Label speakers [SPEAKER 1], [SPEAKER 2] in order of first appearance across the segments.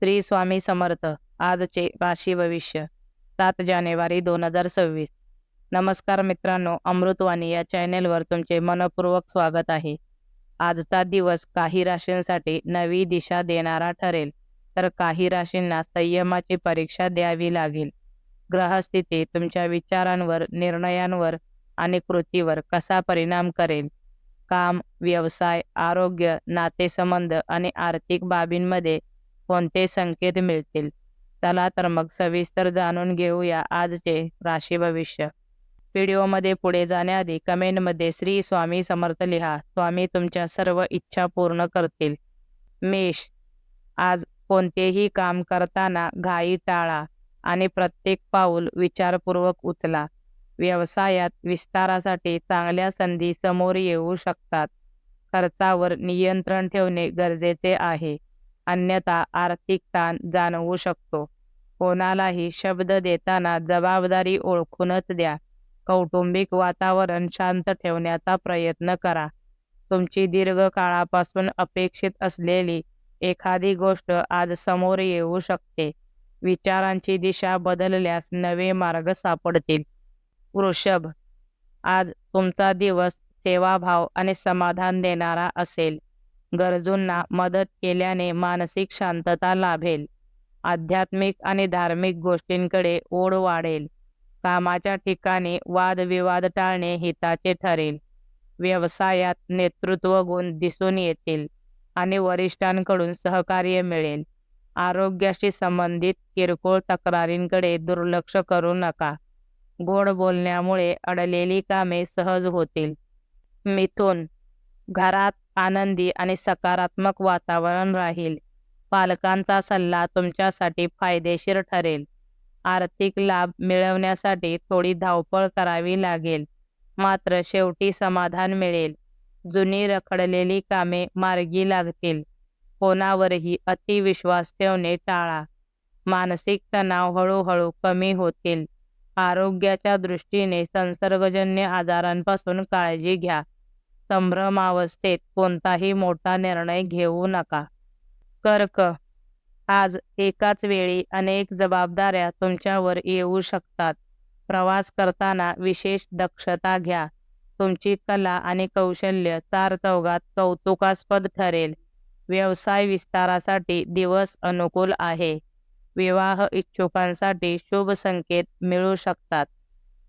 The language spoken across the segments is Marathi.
[SPEAKER 1] श्री स्वामी समर्थ. आजचे राशी भविष्य 7 जानेवारी 2026. नमस्कार मित्रांनो, अमृतवाणी या चॅनेलवर तुमचे मनपूर्वक स्वागत आहे. आजचा दिवस काही राशींसाठी नवी दिशा देणारा ठरेल, तर काही राशींना संयमाची परीक्षा द्यावी लागेल. ग्रहस्थिती तुमच्या विचारांवर, निर्णयांवर आणि कृतीवर कसा परिणाम करेल? काम, व्यवसाय, आरोग्य, नातेसंबंध आणि आर्थिक बाबींमध्ये कोणते संकेत मिळतील? चला तर मग सविस्तर जाणून घेऊया आजचे राशी भविष्य. व्हिडिओमध्ये पुढे जाण्याआधी कमेंटमध्ये श्री स्वामी समर्थ लिहा. स्वामी तुमच्या सर्व इच्छा पूर्ण करतील. मेष, आज कोणतेही काम करताना घाई टाळा आणि प्रत्येक पाऊल विचारपूर्वक उचला. व्यवसायात विस्तारासाठी चांगल्या संधी समोर येऊ शकतात. खर्चावर नियंत्रण ठेवणे गरजेचे आहे, अन्यथा आर्थिक ताण जाणवू शकतो. कोणालाही शब्द देताना जबाबदारी ओळखूनच द्या. कौटुंबिक वातावरण शांत ठेवण्याचा प्रयत्न करा. तुमची दीर्घकाळापासून अपेक्षित असलेली एखादी गोष्ट आज समोर येऊ शकते. विचारांची दिशा बदलल्यास नवे मार्ग सापडतील. वृषभ, आज तुमचा दिवस सेवाभाव आणि समाधान देणारा असेल. गरजूंना मदत केल्याने मानसिक शांतता लाभेल. आध्यात्मिक आणि धार्मिक गोष्टींकडे ओढ वाढेल. कामाच्या ठिकाणी वादविवाद टाळणे हिताचे ठरेल. व्यवसायात नेतृत्व गुण दिसून येतील आणि वरिष्ठांकडून सहकार्य मिळेल. आरोग्याशी संबंधित किरकोळ तक्रारींकडे दुर्लक्ष करू नका. गोड बोलण्यामुळे अडलेली कामे सहज होतील. मिथुन, घरात आनंदी आणि सकारात्मक वातावरण राहील. पालकांचा सल्ला तुमच्यासाठी फायदेशीर ठरेल. आर्थिक लाभ मिळवण्यासाठी थोडी धावपळ करावी लागेल, मात्र शेवटी समाधान मिळेल. जुनी रखडलेली कामे मार्गी लागतील. कोणावरही अतिविश्वास ठेवणे टाळा. मानसिक तणाव हळूहळू कमी होतील. आरोग्याच्या दृष्टीने संसर्गजन्य आजारांपासून काळजी घ्या. संभ्रमावस्थेत कोणताही मोठा निर्णय घेऊ नका. कर्क, आज एकाच वेळी अनेक जबाबदाऱ्या तुमच्यावर येऊ शकतात. प्रवास करताना विशेष दक्षता घ्या. तुमची कला आणि कौशल्य चारचौघात कौतुकास्पद ठरेल. व्यवसाय विस्तारासाठी दिवस अनुकूल आहे. विवाह इच्छुकांसाठी शुभ संकेत मिळू शकतात.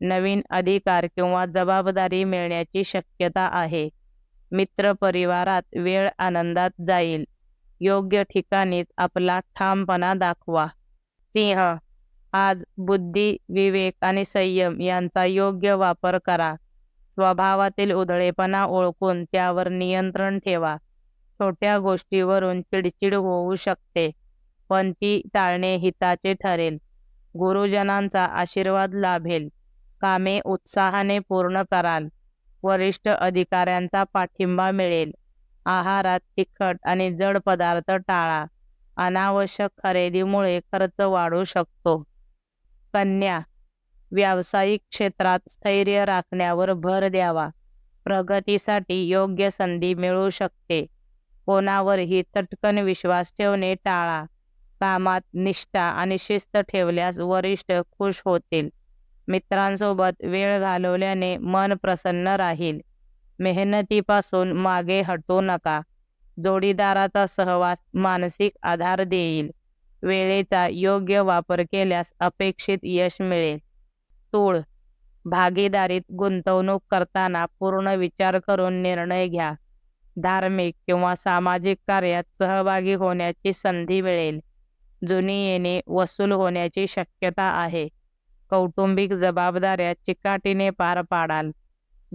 [SPEAKER 1] नवीन अधिकार किंवा जबाबदारी मिळण्याची शक्यता आहे. मित्र परिवारात वेळ आनंदात जाईल. योग्य ठिकाणीच आपला ठामपणा दाखवा. सिंह, आज बुद्धी, विवेक आणि संयम यांचा योग्य वापर करा. स्वभावातील उधळेपणा ओळखून त्यावर नियंत्रण ठेवा. छोट्या गोष्टीवरून चिडचिड होऊ शकते, पण ती टाळणे हिताचे ठरेल. गुरुजनांचा आशीर्वाद लाभेल. कामे उत्साहाने पूर्ण कराल. वरिष्ठ अधिकाऱ्यांचा पाठिंबा मिळेल. आहारात तिखट आणि जड पदार्थ टाळा. अनावश्यक खरेदीमुळे खर्च वाढू शकतो. कन्या, व्यावसायिक क्षेत्रात स्थैर्य राखण्यावर भर द्यावा. प्रगतीसाठी योग्य संधी मिळू शकते. कोणावरही चटकन विश्वास ठेवणे टाळा. कामात निष्ठा आणि शिस्त ठेवल्यास वरिष्ठ खुश होतील. मित्रांसोबत वेळ घालवल्याने मन प्रसन्न राहील. मेहनतीपासून मागे हटू नका. जोडीदाराचा सहवास मानसिक आधार देईल. वेळेचा योग्य वापर केल्यास अपेक्षित यश मिळेल. तूळ, भागीदारीत गुंतवणूक करताना पूर्ण विचार करून निर्णय घ्या. धार्मिक किंवा सामाजिक कार्यात सहभागी होण्याची संधी मिळेल. जुनी येणे वसूल होण्याची शक्यता आहे. कौटुंबिक जबाबदाऱ्या चिकाटीने पार पाडाल.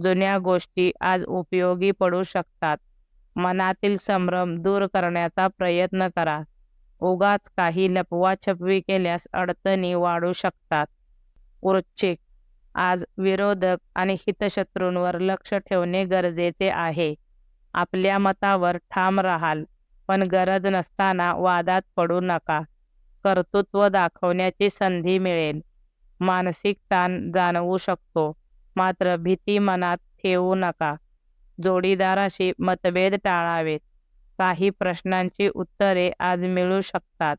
[SPEAKER 1] जुन्या गोष्टी आज उपयोगी पडू शकतात. मनातील संभ्रम दूर करण्याचा प्रयत्न करा. उगाच काही लपवाछपवी केल्यास अडचणी वाढू शकतात. वृश्चिक, आज विरोधक आणि हितशत्रूंवर लक्ष ठेवणे गरजेचे आहे. आपल्या मतावर ठाम राहाल, पण गरज नसताना वादात पडू नका. कर्तृत्व दाखवण्याची संधी मिळेल. मानसिक ताण जाणवू शकतो, मात्र भीती मनात ठेवू नका. जोडीदाराशी मतभेद टाळावेत. काही प्रश्नांची उत्तरे आज मिळू शकतात.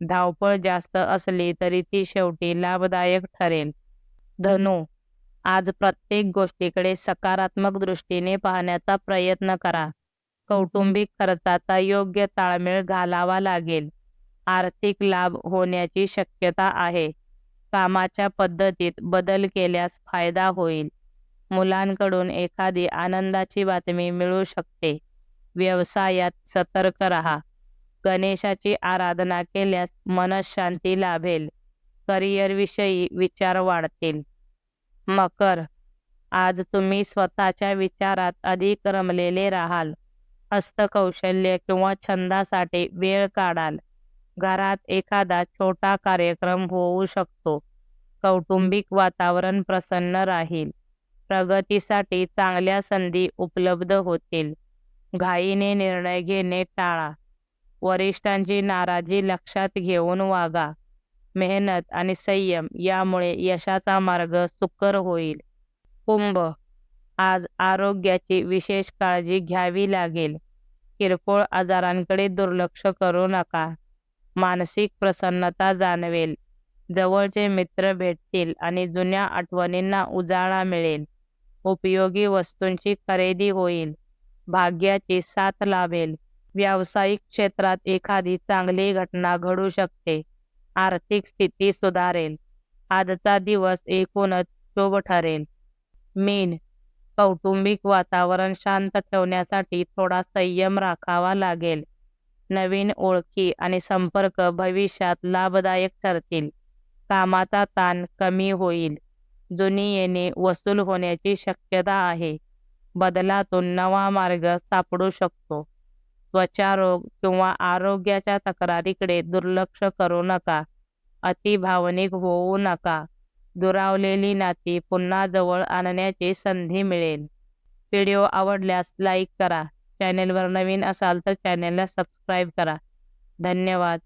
[SPEAKER 1] धावपळ जास्त असली तरी ती शेवटी लाभदायक ठरेल. धनु, आज प्रत्येक गोष्टीकडे सकारात्मक दृष्टीने पाहण्याचा प्रयत्न करा. कौटुंबिक खर्चाचा योग्य ताळमेळ घालावा लागेल. आर्थिक लाभ होण्याची शक्यता आहे. कामाच्या पद्धतीत बदल केल्यास फायदा होईल. मुलांकडून एखादी आनंदाची बातमी मिळू शकते. व्यवसायात सतर्क राहा. गणेशाची आराधना केल्यास मनःशांती लाभेल. करिअरविषयी विचार वाढतील. मकर, आज तुम्ही स्वतःच्या विचारात अधिक रमलेले राहाल. हस्तकौशल्य किंवा छंदासाठी वेळ काढाल. घरात एखादा छोटा कार्यक्रम होऊ शकतो. कौटुंबिक वातावरण प्रसन्न राहील. प्रगतीसाठी चांगल्या संधी उपलब्ध होतील. घाईने निर्णय घेणे टाळा. वरिष्ठांची नाराजी लक्षात घेऊन वागा. मेहनत आणि संयम यामुळे यशाचा मार्ग सुकर होईल. कुंभ, आज आरोग्याची विशेष काळजी घ्यावी लागेल. किरकोळ आजारांकडे दुर्लक्ष करू नका. मानसिक प्रसन्नता जाणवेल. जवळचे मित्र भेटतील आणि जुन्या आठवणींना उजाळा मिळेल. उपयोगी वस्तूंची खरेदी होईल. भाग्याची साथ लाभेल. व्यावसायिक क्षेत्रात एखादी चांगली घटना घडू शकते. आर्थिक स्थिती सुधारेल. आजचा दिवस एकूणच शुभ ठरेल. मीन, कौटुंबिक वातावरण शांत ठेवण्यासाठी थोडा संयम राखावा लागेल. नवीन ओळखी आणि संपर्क भविष्यात लाभदायक ठरतील. कामाचा ताण कमी होईल. जुनी येणे वसूल होण्याची शक्यता आहे. बदलातून नवा मार्ग सापडू शकतो. त्वचारोग किंवा आरोग्याच्या तक्रारीकडे दुर्लक्ष करू नका. अतिभावनिक होऊ नका. दुरावलेली नाती पुन्हा जवळ आणण्याची संधी मिळेल. व्हिडिओ आवडल्यास लाईक करा. चॅनेलवर नवीन असाल तर चॅनेलला सबस्क्राईब करा. धन्यवाद.